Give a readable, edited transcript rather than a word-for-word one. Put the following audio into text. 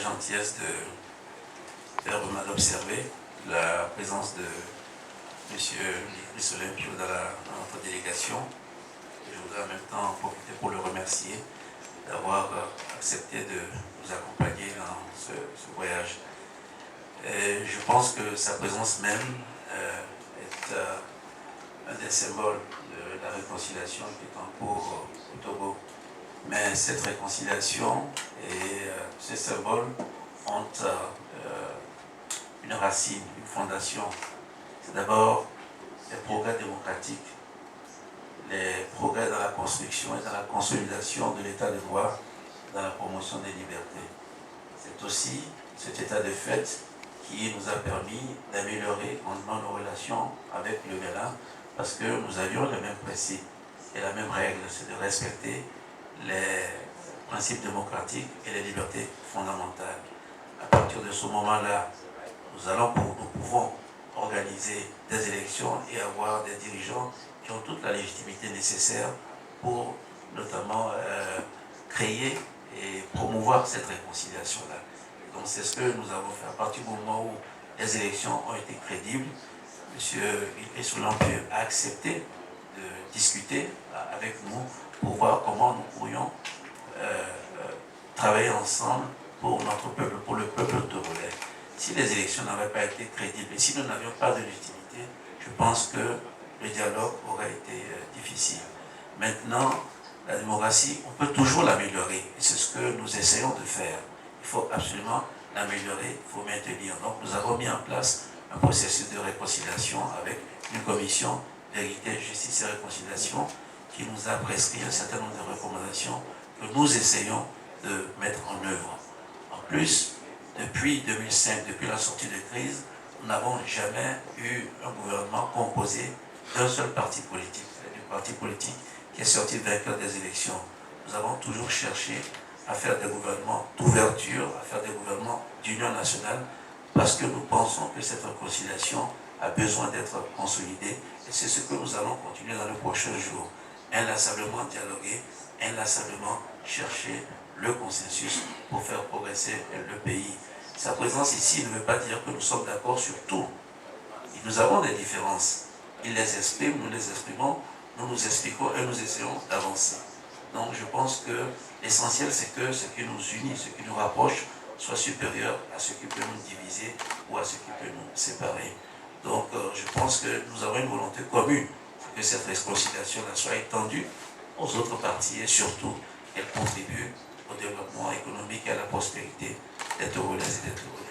gentillesse d'observer la présence de M. Chris Olympio dans notre délégation. Je voudrais en même temps en profiter pour le remercier d'avoir accepté de nous accompagner dans ce voyage. Et je pense que sa présence même est un des symboles de la réconciliation qui est en cours au Togo. Mais cette réconciliation et ces symboles ont une racine, une fondation. C'est d'abord les progrès démocratiques, les progrès dans la construction et dans la consolidation de l'état de droit, dans la promotion des libertés. C'est aussi cet état de fait qui nous a permis d'améliorer grandement nos relations avec le Ghana, parce que nous avions le même principe et la même règle, c'est de respecter les principes démocratiques et les libertés fondamentales. À partir de ce moment-là, nous pouvons organiser des élections et avoir des dirigeants qui ont toute la légitimité nécessaire pour notamment créer et promouvoir cette réconciliation-là. Donc c'est ce que nous avons fait à partir du moment où les élections ont été crédibles. M. Chris Olympio a accepté de discuter avec nous pour voir comment nous pourrions travailler ensemble pour notre peuple, pour le peuple togolais. Si les élections n'avaient pas été crédibles et si nous n'avions pas de légitimité, je pense que le dialogue aurait été difficile. Maintenant, la démocratie, on peut toujours l'améliorer et c'est ce que nous essayons de faire. Il faut absolument l'améliorer, il faut maintenir. Donc nous avons mis en place un processus de réconciliation avec une commission vérité, justice et réconciliation qui nous a prescrit un certain nombre de recommandations que nous essayons de mettre en œuvre. En plus, depuis 2005, depuis la sortie de crise, nous n'avons jamais eu un gouvernement composé d'un seul parti politique, du parti politique qui est sorti vainqueur des élections. Nous avons toujours cherché à faire des gouvernements d'ouverture, à faire des gouvernements d'union nationale, parce que nous pensons que cette réconciliation a besoin d'être consolidée, et c'est ce que nous allons continuer dans les prochains jours. Inlassablement dialoguer, inlassablement chercher le consensus pour faire progresser le pays. Sa présence ici ne veut pas dire que nous sommes d'accord sur tout. Nous avons des différences. Il les exprime, nous les exprimons, nous nous expliquons et nous essayons d'avancer. Donc je pense que l'essentiel c'est que ce qui nous unit, ce qui nous rapproche, soit supérieur à ce qui peut nous diviser ou à ce qui peut nous séparer. Donc je pense que nous avons une volonté commune que cette réconciliation-là soit étendue aux autres parties et surtout qu'elle contribue au développement économique et à la prospérité des Togolaises et des Togolais.